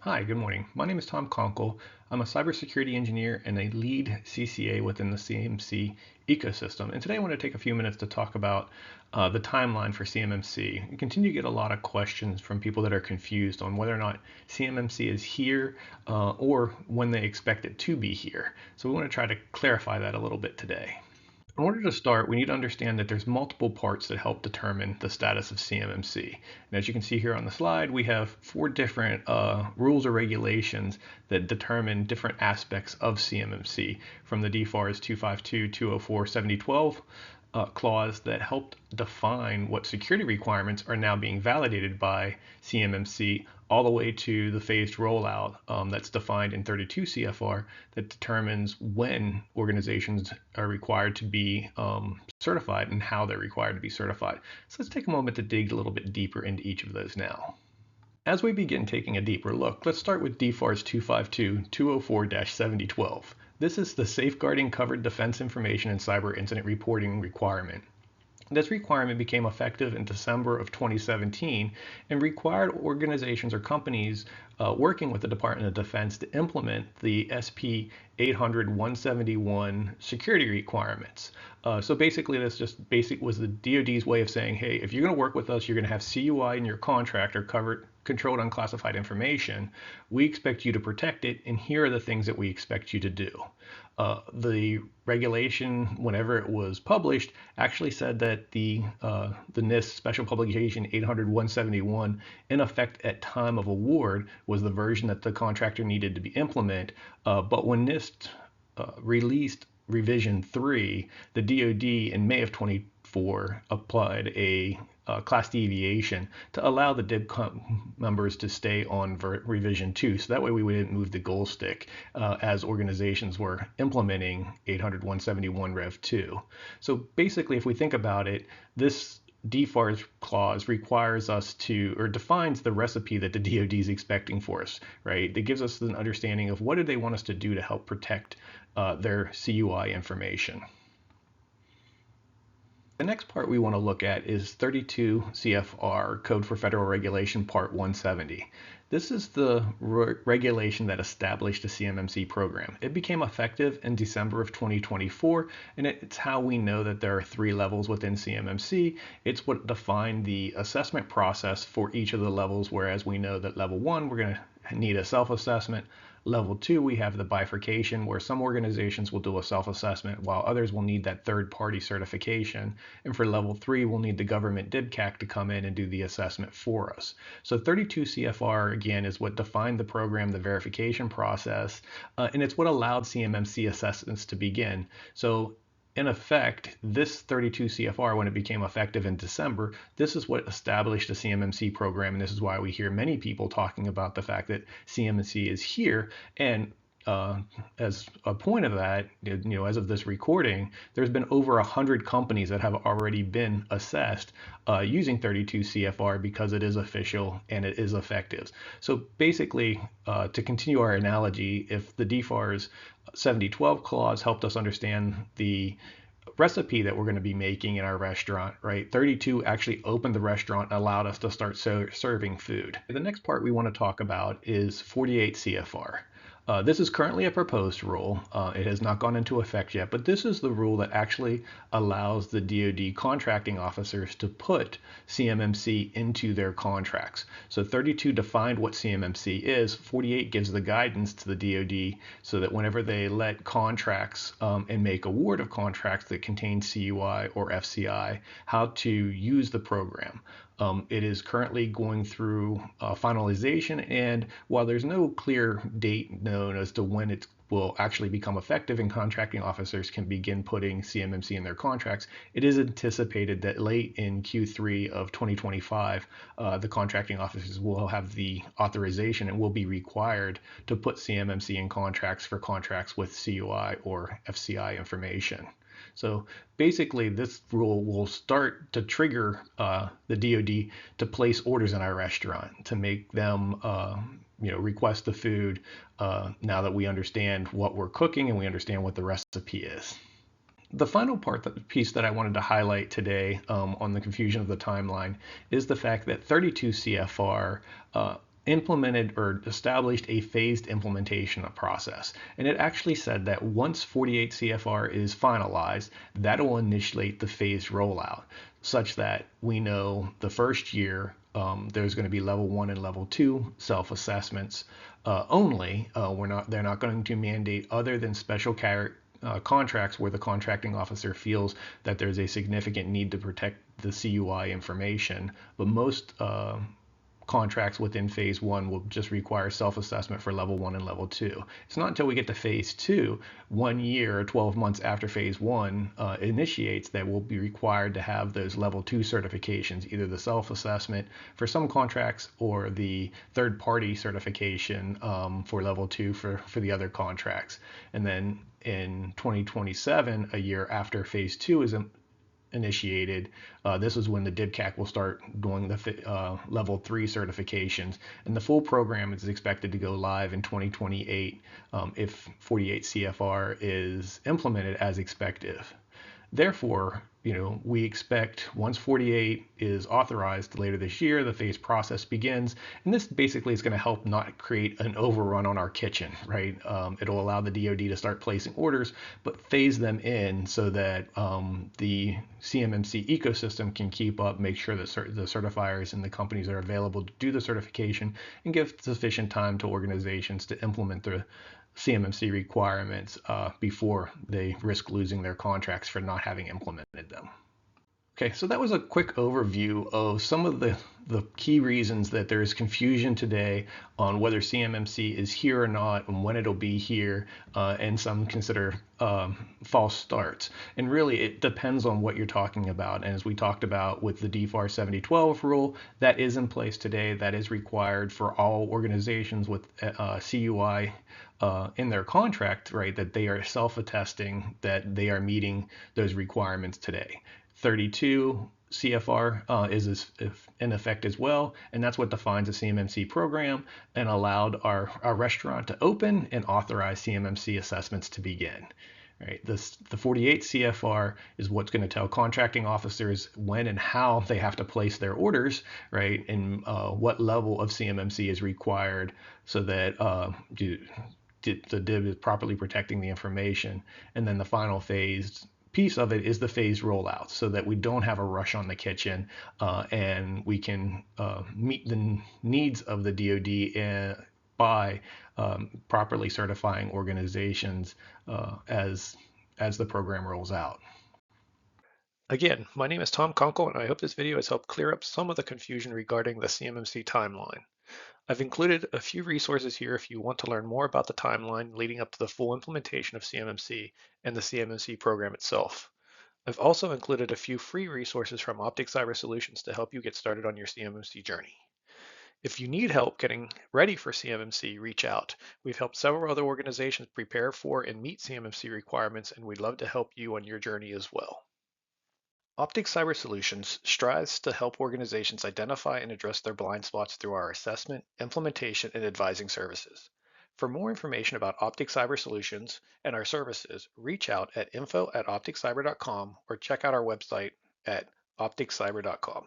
Hi, good morning. My name is Tom Conkle. I'm a cybersecurity engineer and a lead CCA within the CMMC ecosystem. And today I want to take a few minutes to talk about the timeline for CMMC. We continue to get a lot of questions from people that are confused on whether or not CMMC is here or when they expect it to be here. So we want to try to clarify that a little bit today. In order to start, we need to understand that there's multiple parts that help determine the status of CMMC. And as you can see here on the slide, we have four different rules or regulations that determine different aspects of CMMC, from the DFARS 252, 204, 7012 clause that helped define what security requirements are now being validated by CMMC, all the way to the phased rollout that's defined in 32 CFR that determines when organizations are required to be certified and how they're required to be certified. So let's take a moment to dig a little bit deeper into each of those now. As we begin taking a deeper look, let's start with DFARS 252 204-7012. This is the Safeguarding Covered Defense Information and Cyber Incident Reporting requirement. This requirement became effective in December of 2017 and required organizations or companies working with the Department of Defense to implement the SP 800-171 security requirements. So basically, this just was the DoD's way of saying, hey, if you're going to work with us, you're going to have CUI in your contract or covered controlled unclassified information. We expect you to protect it, and here are the things that we expect you to do. The regulation, whenever it was published, actually said that the NIST Special Publication 800-171, in effect at time of award, was the version that the contractor needed to be implement. But when NIST released Revision 3, the DoD in May of 24 applied a class deviation to allow the DIB members to stay on revision 2. So that way we wouldn't move the goal stick as organizations were implementing 800-171 Rev 2. So basically, if we think about it, this DFARS clause requires us to, or defines the recipe that the DoD is expecting for us, right? It gives us an understanding of what do they want us to do to help protect their CUI information. The next part we want to look at is 32 CFR, Code for Federal Regulation, Part 170. This is the regulation that established the CMMC program. It became effective in December of 2024, and it's how we know that there are 3 levels within CMMC. It's what defined the assessment process for each of the levels, whereas we know that level 1, we're going to need a self-assessment. Level 2, we have the bifurcation where some organizations will do a self-assessment while others will need that third-party certification. And for level 3, we'll need the government DIBCAC to come in and do the assessment for us. So 32 CFR, again, is what defined the program, the verification process, and it's what allowed CMMC assessments to begin. So in effect, this 32 CFR, when it became effective in December, this is what established the CMMC program, and this is why we hear many people talking about the fact that CMMC is here. And as a point of that, as of this recording, there's been over 100 companies that have already been assessed using 32 CFR because it is official and it is effective. So basically, to continue our analogy, if the DFARS 7012 clause helped us understand the recipe that we're going to be making in our restaurant, right? 32 actually opened the restaurant and allowed us to start serving food. The next part we want to talk about is 48 CFR. This is currently a proposed rule. It has not gone into effect yet, but this is the rule that actually allows the DoD contracting officers to put CMMC into their contracts. So 32 defined what CMMC is. 48 gives the guidance to the DoD so that whenever they let contracts and make award of contracts that contain CUI or FCI, how to use the program. It is currently going through finalization, and while there's no clear date known as to when it will actually become effective and contracting officers can begin putting CMMC in their contracts, it is anticipated that late in Q3 of 2025, the contracting officers will have the authorization and will be required to put CMMC in contracts for contracts with CUI or FCI information. So basically, this rule will start to trigger the DoD to place orders in our restaurant to make them request the food now that we understand what we're cooking and we understand what the recipe is. The final piece that I wanted to highlight today on the confusion of the timeline is the fact that 32 CFR implemented or established a phased implementation process. And it actually said that once 48 CFR is finalized, that'll initiate the phased rollout, such that we know the first year there's going to be level 1 and level 2 self-assessments only. They're not going to mandate other than special contracts where the contracting officer feels that there's a significant need to protect the CUI information. But most contracts within phase 1 will just require self-assessment for level 1 and level 2. It's not until we get to phase 2, 1 year or 12 months after phase 1 initiates, that we'll be required to have those level 2 certifications, either the self-assessment for some contracts or the third-party certification for level 2 for the other contracts. And then in 2027, a year after phase 2 is initiated, this is when the DIBCAC will start doing the level 3 certifications, and the full program is expected to go live in 2028 if 48 CFR is implemented as expected. Therefore, we expect once 48 is authorized later this year, the phase process begins. And this basically is going to help not create an overrun on our kitchen, right? It'll allow the DoD to start placing orders, but phase them in so that the CMMC ecosystem can keep up, make sure that the certifiers and the companies are available to do the certification, and give sufficient time to organizations to implement the CMMC requirements before they risk losing their contracts for not having implemented them. Okay, so that was a quick overview of some of the key reasons that there is confusion today on whether CMMC is here or not and when it'll be here, and some consider false starts. And really, it depends on what you're talking about. And as we talked about with the DFARS 7012 rule, that is in place today. That is required for all organizations with CUI in their contract, right, that they are self-attesting that they are meeting those requirements today. 32 CFR is in effect as well, and that's what defines a CMMC program and allowed our restaurant to open and authorize CMMC assessments to begin. Right. The 48 CFR is what's going to tell contracting officers when and how they have to place their orders, right, and what level of CMMC is required so that the DIB is properly protecting the information. And then the final phase piece of it is the phased rollout, so that we don't have a rush on the kitchen and we can meet the needs of the DoD by properly certifying organizations as the program rolls out. Again, my name is Tom Conkle, and I hope this video has helped clear up some of the confusion regarding the CMMC timeline. I've included a few resources here if you want to learn more about the timeline leading up to the full implementation of CMMC and the CMMC program itself. I've also included a few free resources from Optic Cyber Solutions to help you get started on your CMMC journey. If you need help getting ready for CMMC, reach out. We've helped several other organizations prepare for and meet CMMC requirements, and we'd love to help you on your journey as well. Optic Cyber Solutions strives to help organizations identify and address their blind spots through our assessment, implementation, and advising services. For more information about Optic Cyber Solutions and our services, reach out at info@opticcyber.com or check out our website at opticcyber.com.